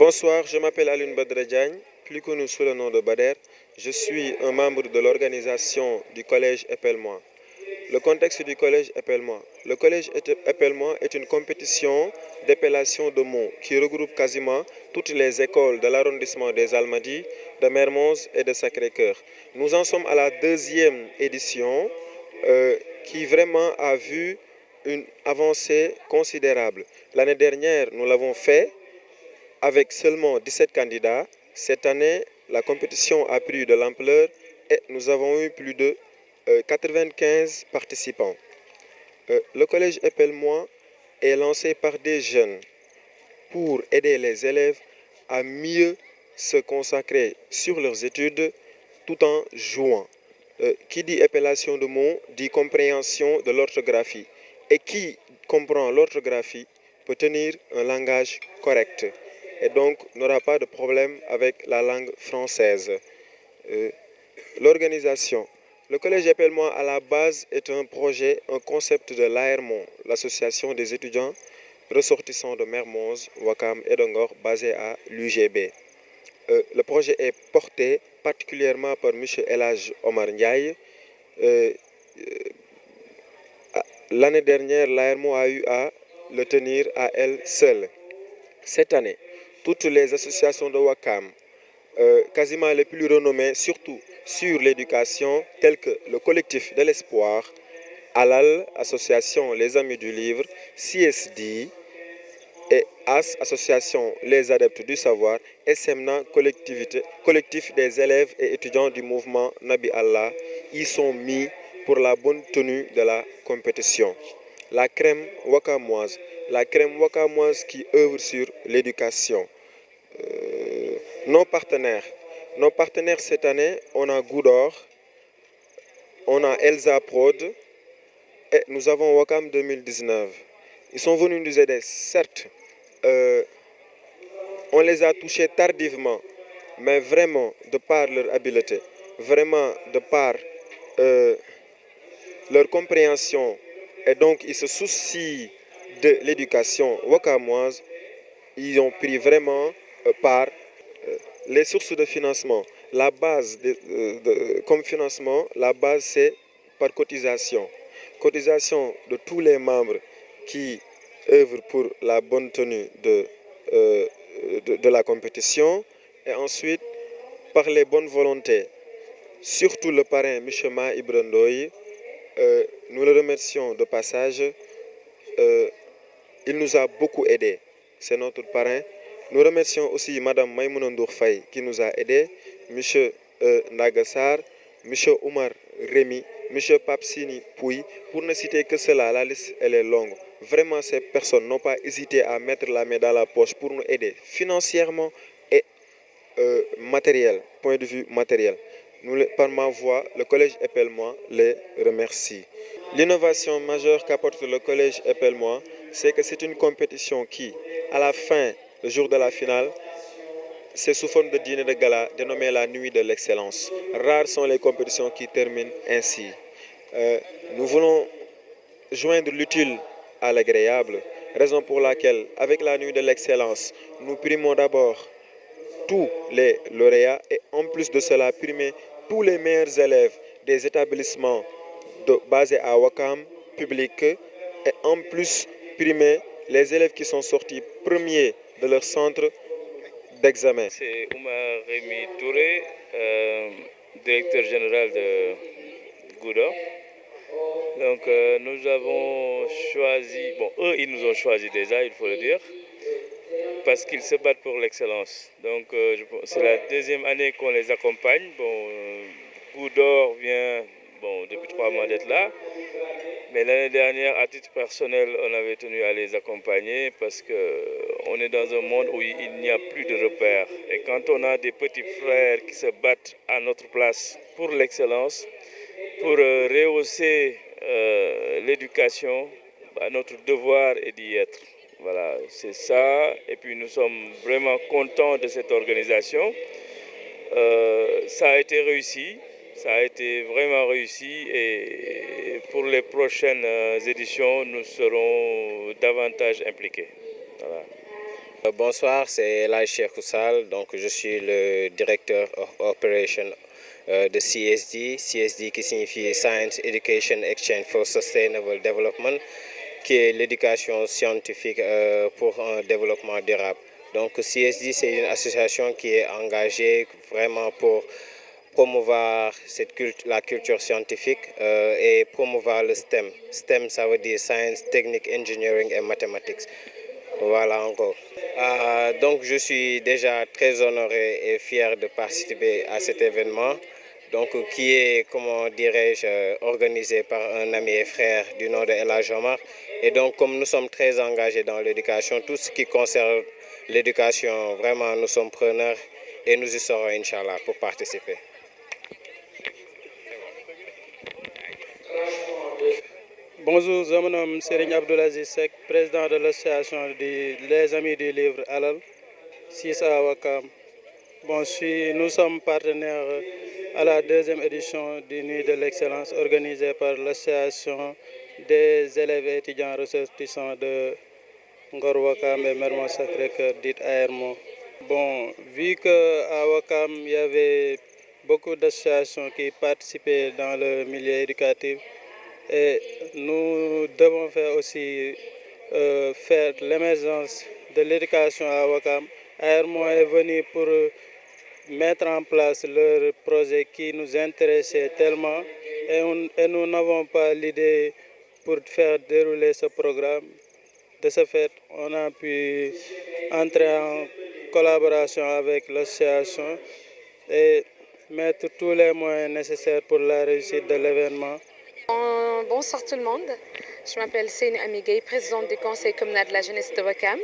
Bonsoir, je m'appelle Alun Badre Diagne, plus connu sous le nom de Bader. Je suis un membre de l'organisation du collège Épelle-moi. Le contexte du collège Épelle-moi. Le collège Épelle-moi est une compétition d'épellation de mots qui regroupe quasiment toutes les écoles de l'arrondissement des Almadies, de Mermoz et de Sacré-Cœur. Nous en sommes à la deuxième édition qui vraiment a vu une avancée considérable. L'année dernière, nous l'avons fait avec seulement 17 candidats. Cette année, la compétition a pris de l'ampleur et nous avons eu plus de 95 participants. Le collège Épelle-moi est lancé par des jeunes pour aider les élèves à mieux se consacrer sur leurs études tout en jouant. Qui dit épellation de mots dit compréhension de l'orthographie. Et qui comprend l'orthographie peut tenir un langage correct et donc n'aura pas de problème avec la langue française. L'organisation. Le collège Épelle-moi à la base est un projet, un concept de l'ARMON, l'association des étudiants ressortissants de Mermoz, Ouakam et Dongor, basé à l'UGB. Le projet est porté particulièrement par M. Elhaj Omar Ndiaye. L'année dernière, l'ARMO a eu à le tenir à elle seule. Cette année, toutes les associations de Ouakam, quasiment les plus renommées, surtout sur l'éducation, telles que le collectif de l'espoir, ALAL, association Les Amis du Livre, CSD et AS, association Les Adeptes du Savoir, et SEMNA, collectif des élèves et étudiants du mouvement Nabi Allah, y sont mis pour la bonne tenue de la compétition. La crème wakamoise qui œuvre sur l'éducation. Nos partenaires cette année, on a Goudor, on a Elsa Prod et nous avons Wakam 2019. Ils sont venus nous aider, certes, on les a touchés tardivement, mais vraiment de par leur habileté, vraiment de par leur compréhension, et donc ils se soucient de l'éducation wakamoise. Ils ont pris vraiment par les sources de financement. La base comme financement, la base c'est par cotisation. Cotisation de tous les membres qui œuvrent pour la bonne tenue de la compétition. Et ensuite, par les bonnes volontés. Surtout le parrain, M. Ma Ibrandoy. Nous le remercions de passage. Il nous a beaucoup aidés. C'est notre parrain. Nous remercions aussi Mme Maïmouna Ndour Faye qui nous a aidés, M. Nagassar, M. Oumar Rémi, M. Papsini Pouy. Pour ne citer que cela, la liste elle est longue. Vraiment, ces personnes n'ont pas hésité à mettre la main dans la poche pour nous aider financièrement et matériel, point de vue matériel. Par ma voix, le collège Épelle-moi les remercie. L'innovation majeure qu'apporte le collège Épelle-moi, c'est que c'est une compétition qui, à la fin, le jour de la finale, c'est sous forme de dîner de gala dénommé la nuit de l'excellence. Rares sont les compétitions qui terminent ainsi. Nous voulons joindre l'utile à l'agréable, raison pour laquelle, avec la nuit de l'excellence, nous primons d'abord tous les lauréats et en plus de cela, primer tous les meilleurs élèves des établissements basés à Ouakam, publics, et en plus primer les élèves qui sont sortis premiers de leur centre d'examen. C'est Oumar Rémi Touré, directeur général de Gouda. Donc nous avons choisi, bon eux ils nous ont choisi déjà, il faut le dire, parce qu'ils se battent pour l'excellence. Donc c'est la deuxième année qu'on les accompagne. Bon, Goudor vient depuis 3 mois d'être là. Mais l'année dernière, à titre personnel, on avait tenu à les accompagner parce qu'on est dans un monde où il n'y a plus de repères. Et quand on a des petits frères qui se battent à notre place pour l'excellence, pour rehausser l'éducation, notre devoir est d'y être. Voilà, c'est ça. Et puis nous sommes vraiment contents de cette organisation. Ça a été réussi. Ça a été vraiment réussi et pour les prochaines éditions, nous serons davantage impliqués. Voilà. Bonsoir, c'est Lai Cheikh Koussal, donc je suis le directeur of Operation de CSD. CSD qui signifie Science Education Exchange for Sustainable Development, qui est l'éducation scientifique pour un développement durable. Donc CSD, c'est une association qui est engagée vraiment pour promouvoir la culture scientifique et promouvoir le STEM. STEM, ça veut dire Science, Technique, Engineering et Mathematics. Voilà encore. Donc je suis déjà très honoré et fier de participer à cet événement, donc qui est, comment dirais-je, organisé par un ami et frère du nom de El Hadj Omar. Et donc comme nous sommes très engagés dans l'éducation, tout ce qui concerne l'éducation, vraiment nous sommes preneurs et nous y serons, Inch'Allah, pour participer. Bonjour, je me nomme Serigne Abdoulaziz Seck, président de l'association Les Amis du Livre Alal, 6 à Ouakam. Bon, nous sommes partenaires à la deuxième édition du Nuit de l'Excellence organisée par l'association des élèves et étudiants ressortissants de Ngor Ouakam et Mermoz Sacré-Cœur, dite AERMO. Bon, vu qu'à Ouakam, il y avait beaucoup d'associations qui participaient dans le milieu éducatif, et nous devons faire aussi faire l'émergence de l'éducation à Ouakam. AERMO est venu pour mettre en place leur projet qui nous intéressait tellement et nous n'avons pas l'idée pour faire dérouler ce programme. De ce fait, on a pu entrer en collaboration avec l'association et mettre tous les moyens nécessaires pour la réussite de l'événement. Bonsoir tout le monde, je m'appelle Seyni Amiguey, présidente du conseil communal de la jeunesse de Ouakam.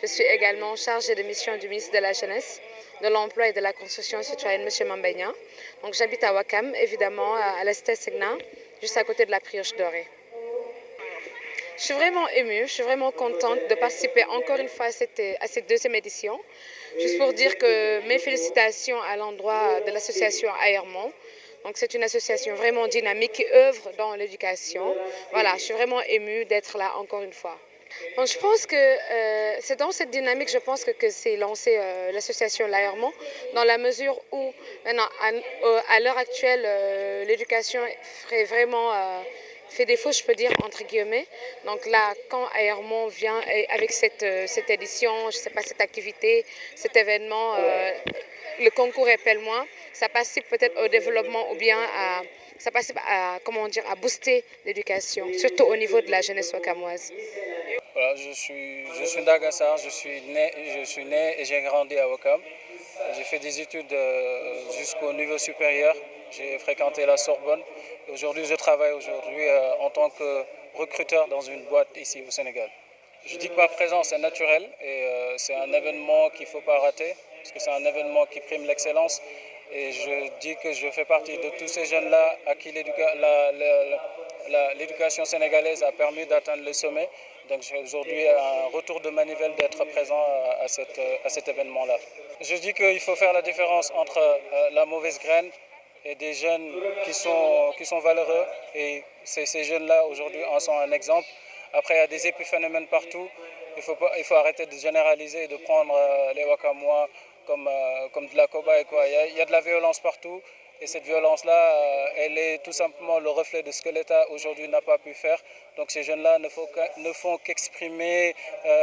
Je suis également chargée de mission du ministre de la Jeunesse, de l'Emploi et de la Construction citoyenne, M. Mambagna. Donc j'habite à Ouakam, évidemment à l'Estée Segna, juste à côté de la Brioche Dorée. Je suis vraiment émue, je suis vraiment contente de participer encore une fois à cette deuxième édition. Juste pour dire que mes félicitations à l'endroit de l'association AERMO. Donc c'est une association vraiment dynamique qui œuvre dans l'éducation. Voilà, je suis vraiment émue d'être là encore une fois. Donc, je pense que c'est dans cette dynamique, je pense que c'est lancé l'association l'AERMO, dans la mesure où maintenant, à l'heure actuelle, l'éducation ferait vraiment fait défaut, je peux dire, entre guillemets. Donc là, quand AERMO vient avec cette édition, je ne sais pas, cette activité, cet événement, le concours Épelle-moi, ça participe peut-être au développement ou bien ça participe à, comment dire, à booster l'éducation, surtout au niveau de la jeunesse ouakamoise. Voilà, je suis Ndaga Sarr, je suis né et j'ai grandi à Ouakam. J'ai fait des études jusqu'au niveau supérieur. J'ai fréquenté la Sorbonne. Aujourd'hui, je travaille en tant que recruteur dans une boîte ici au Sénégal. Je dis que ma présence est naturelle et c'est un événement qu'il ne faut pas rater parce que c'est un événement qui prime l'excellence. Et je dis que je fais partie de tous ces jeunes-là à qui l'éducation sénégalaise a permis d'atteindre le sommet. Donc j'ai aujourd'hui un retour de manivelle d'être présent à cet événement-là. Je dis qu'il faut faire la différence entre la mauvaise graine et des jeunes qui sont valeureux. Et ces jeunes-là aujourd'hui en sont un exemple. Après, il y a des épiphénomènes partout. Il faut arrêter de généraliser et de prendre les Ouakamois comme de la cobaye, quoi. Il y a de la violence partout. Et cette violence-là, elle est tout simplement le reflet de ce que l'État aujourd'hui n'a pas pu faire. Donc ces jeunes-là ne font qu'exprimer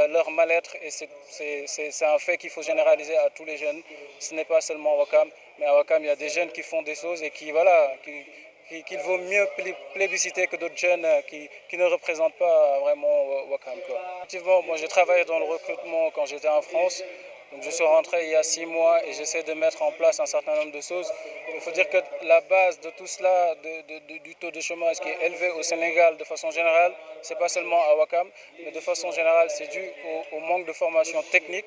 leur mal-être et c'est un fait qu'il faut généraliser à tous les jeunes. Ce n'est pas seulement à Ouakam, mais à Ouakam, il y a des jeunes qui font des choses et qu'il vaut mieux plébisciter que d'autres jeunes qui ne représentent pas vraiment Ouakam. Effectivement, moi j'ai travaillé dans le recrutement quand j'étais en France. Donc je suis rentré il y a 6 mois et j'essaie de mettre en place un certain nombre de choses. Il faut dire que la base de tout cela, du taux de chômage qui est élevé au Sénégal de façon générale, ce n'est pas seulement à Ouakam, mais de façon générale, c'est dû au manque de formation technique.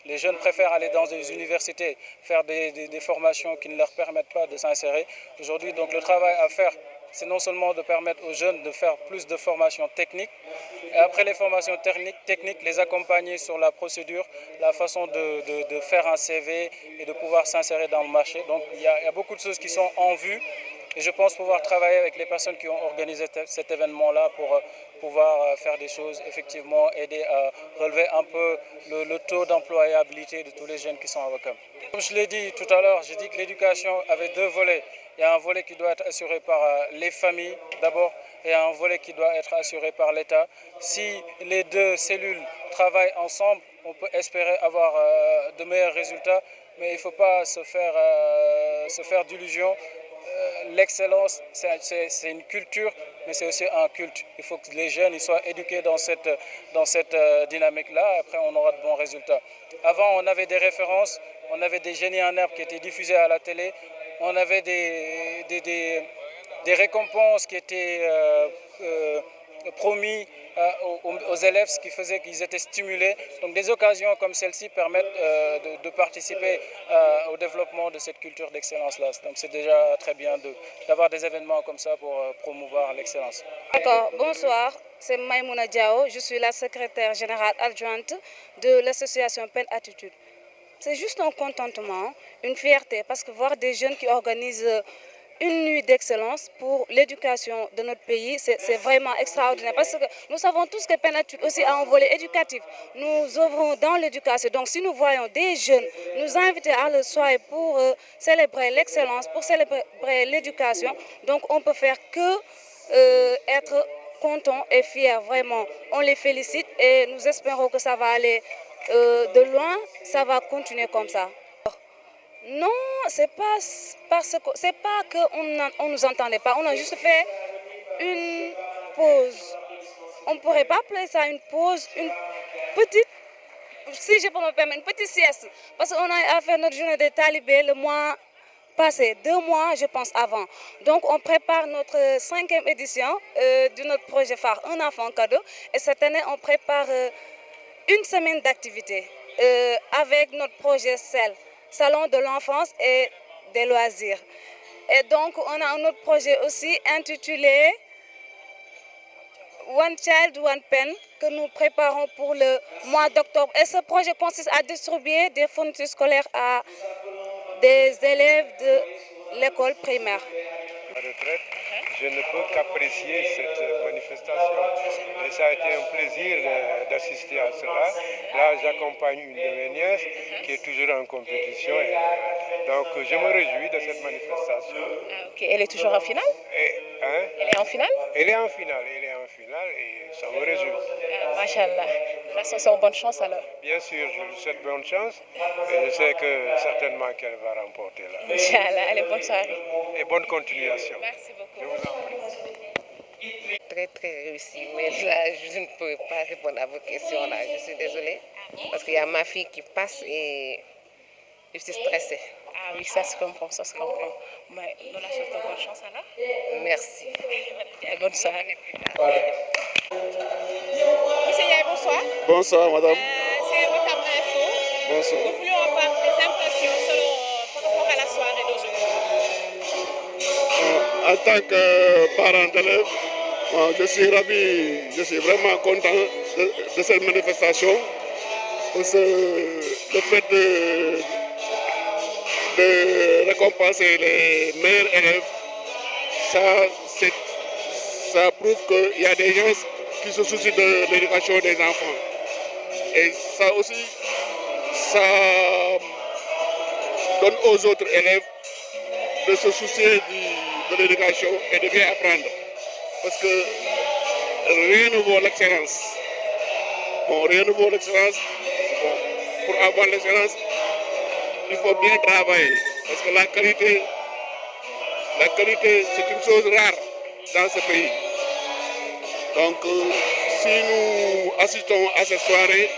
Les jeunes préfèrent aller dans des universités, faire des formations qui ne leur permettent pas de s'insérer. Aujourd'hui, donc le travail à faire, c'est non seulement de permettre aux jeunes de faire plus de formations techniques, et après les formations techniques, les accompagner sur la procédure, la façon de faire un CV et de pouvoir s'insérer dans le marché. Donc il y a beaucoup de choses qui sont en vue. Et je pense pouvoir travailler avec les personnes qui ont organisé cet événement-là pour pouvoir faire des choses, effectivement aider à relever un peu le taux d'employabilité de tous les jeunes qui sont à Ouakam. Comme je l'ai dit tout à l'heure, j'ai dit que l'éducation avait deux volets. Il y a un volet qui doit être assuré par les familles d'abord et un volet qui doit être assuré par l'État. Si les deux cellules travaillent ensemble, on peut espérer avoir de meilleurs résultats, mais il ne faut pas se faire d'illusions. L'excellence, c'est une culture, mais c'est aussi un culte. Il faut que les jeunes ils soient éduqués dans cette dynamique-là. Après, on aura de bons résultats. Avant, on avait des références, on avait des génies en herbe qui étaient diffusés à la télé, on avait des récompenses qui étaient promis aux élèves, ce qui faisait qu'ils étaient stimulés. Donc des occasions comme celle-ci permettent de participer au développement de cette culture d'excellence-là. Donc c'est déjà très bien d'avoir des événements comme ça pour promouvoir l'excellence. D'accord, bonsoir, c'est Maïmouna Diao, je suis la secrétaire générale adjointe de l'association Pen Attitude. C'est juste un contentement, une fierté, parce que voir des jeunes qui organisent une nuit d'excellence pour l'éducation de notre pays, c'est vraiment extraordinaire. Parce que nous savons tous que Pen Attitude aussi a un volet éducatif. Nous œuvrons dans l'éducation. Donc si nous voyons des jeunes nous inviter à le soir pour célébrer l'excellence, pour célébrer l'éducation, donc on peut faire que être content et fier. Vraiment, on les félicite et nous espérons que ça va aller de loin, ça va continuer comme ça. Non, c'est pas qu'on nous entendait pas, on a juste fait une pause. On ne pourrait pas appeler ça une pause, une petite, si je peux me permettre, une petite sieste. Parce qu'on a fait notre journée des talibés le mois passé, 2 mois je pense avant. Donc on prépare notre 5e édition de notre projet phare Un enfant cadeau. Et cette année on prépare une semaine d'activité avec notre projet CEL. Salon de l'enfance et des loisirs. Et donc, on a un autre projet aussi intitulé One Child, One Pen que nous préparons pour le mois d'octobre. Et ce projet consiste à distribuer des fournitures scolaires à des élèves de l'école primaire. Retraite, je ne peux qu'apprécier cette manifestation. Et ça a été un plaisir d'assister à cela. Là, j'accompagne une de mes nièces qui est toujours en compétition. Et, donc, je me réjouis de cette manifestation. Ok, elle est toujours en finale? Elle est en finale? Elle est en finale, et ça me réjouit. Machallah. De toute façon, bonne chance alors. Bien sûr, je lui souhaite bonne chance et je sais que certainement qu'elle va remporter là. Inch'Allah, allez, bonne soirée. Et bonne continuation. Merci beaucoup. Je vous en prie. Très réussi, mais là, je ne peux pas répondre à vos questions là. Je suis désolée parce qu'il y a ma fille qui passe et je suis stressée. Ah oui, ça se comprend, ça se comprend. Mais nous la souhaitons bonne chance alors. Merci. Bonne soirée. Monsieur Ndiaye, bonsoir. Bonsoir, madame. C'est Ouakam Info. Bonsoir. Nous voulions avoir des impressions par rapport à la soirée d'aujourd'hui. En tant que parent d'élève, je suis ravi, je suis vraiment content de cette manifestation. Parce que le fait de récompenser les meilleurs élèves, ça prouve qu'il y a des gens qui se soucient de l'éducation des enfants. Et ça aussi, ça donne aux autres élèves de se soucier de l'éducation et de bien apprendre. Parce que rien ne vaut l'excellence. Rien ne vaut l'excellence. Pour avoir l'excellence, il faut bien travailler. Parce que la qualité, c'est une chose rare dans ce pays. Donc, si nous assistons à cette soirée,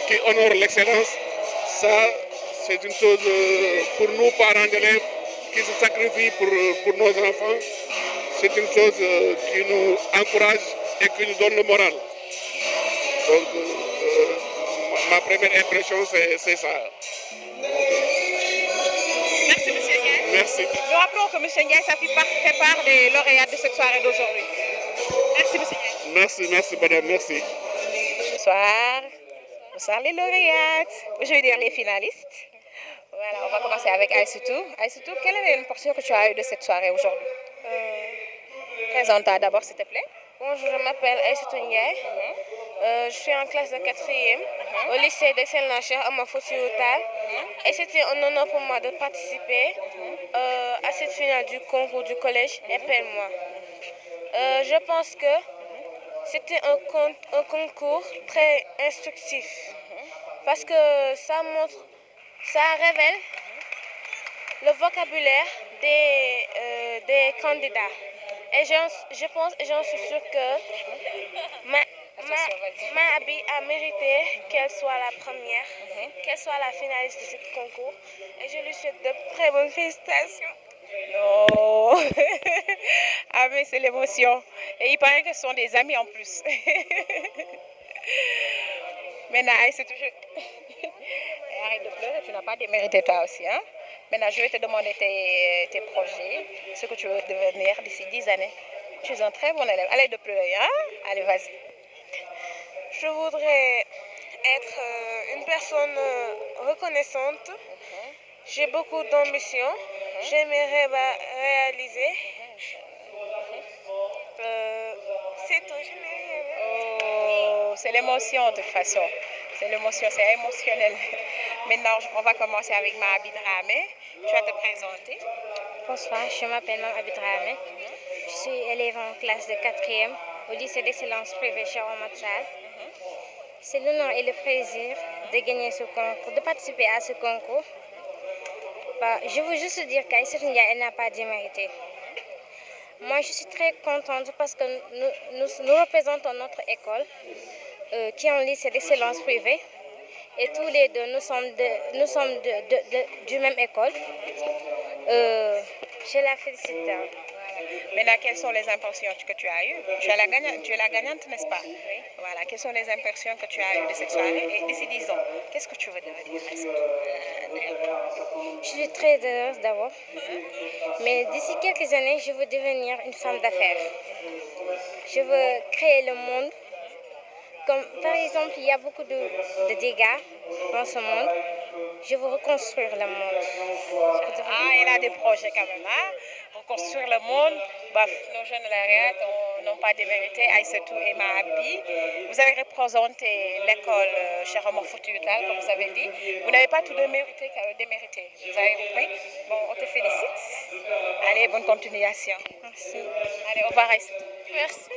qui honore l'excellence, ça, c'est une chose pour nous, parents d'élèves, qui se sacrifient pour nos enfants. C'est une chose qui nous encourage et qui nous donne le moral. Donc, ma première impression, c'est ça. Merci, M. Ndiaye. Merci. Nous rappelons que M. Ndiaye fait part des lauréats de cette soirée d'aujourd'hui. Merci, M. Ndiaye. Merci, madame, merci. Bonsoir. Bonsoir les lauréates, je veux dire les finalistes. Voilà, on va commencer avec Aïssatou. Aïssatou, quelle est l'impression que tu as eue de cette soirée aujourd'hui? Présente-toi d'abord, s'il te plaît. Bonjour, je m'appelle Aïssatou Ndiaye. Je suis en classe de 4e au lycée d'excellence Cheikh Oumar Foutiyou Tall. Et c'était un honneur pour moi de participer à cette finale du concours du collège Épelle-moi. Je pense que c'était un concours très instructif parce que ça révèle le vocabulaire des candidats. Et je pense et j'en suis sûre que Mahabi a mérité qu'elle soit la première, qu'elle soit la finaliste de ce concours. Et je lui souhaite de très bonnes félicitations. Oh. Ah mais c'est l'émotion. Et il paraît que ce sont des amis en plus. Maintenant, c'est toujours... Arrête de pleurer, tu n'as pas démérité toi aussi. Hein? Maintenant, je vais te demander tes projets, ce que tu veux devenir d'ici 10 années. Tu es un très bon élève. Allez de pleurer, hein? Allez, vas-y. Je voudrais être une personne reconnaissante. J'ai beaucoup d'ambition. J'aimerais réaliser. C'est tout. Oh, c'est l'émotion de toute façon. C'est l'émotion, c'est émotionnel. Maintenant, on va commencer avec Mahabi Dramé. Tu vas te présenter. Bonsoir, je m'appelle Mahabi Dramé. Je suis élève en classe de 4e au lycée d'excellence privé Cheikh Oumar Tall. C'est l'honneur et le plaisir de gagner ce concours, de participer à ce concours. Je veux juste dire qu'Aïssatou Ndiaye, elle n'a pas démérité. Moi, je suis très contente parce que nous représentons notre école qui est un lycée d'excellence privée. Et tous les deux, nous sommes du même école. Je la félicite. Voilà. Maintenant, quelles sont les impressions que tu as eues? Tu es la gagnante, n'est-ce pas? Oui. Voilà. Quelles sont les impressions que tu as eues de cette soirée? Et d'ici 10 ans, qu'est-ce que tu veux devenir? Je suis très heureuse d'abord. Mais d'ici quelques années, je veux devenir une femme d'affaires. Je veux créer le monde. Comme par exemple, il y a beaucoup de dégâts dans ce monde. Je veux reconstruire le monde. Ah, il a des projets quand même, hein? Reconstruire le monde. Bah, nos jeunes lauréates n'ont pas démérité. Aïssatou et Mahabi. Vous avez représenté l'école Cheikh Oumar Foutiyou Tall, comme vous avez dit. Vous n'avez pas tout démérité. Vous avez compris? Bon, on te félicite. Allez, bonne continuation. Merci. Allez, au revoir Aïssatou. Merci.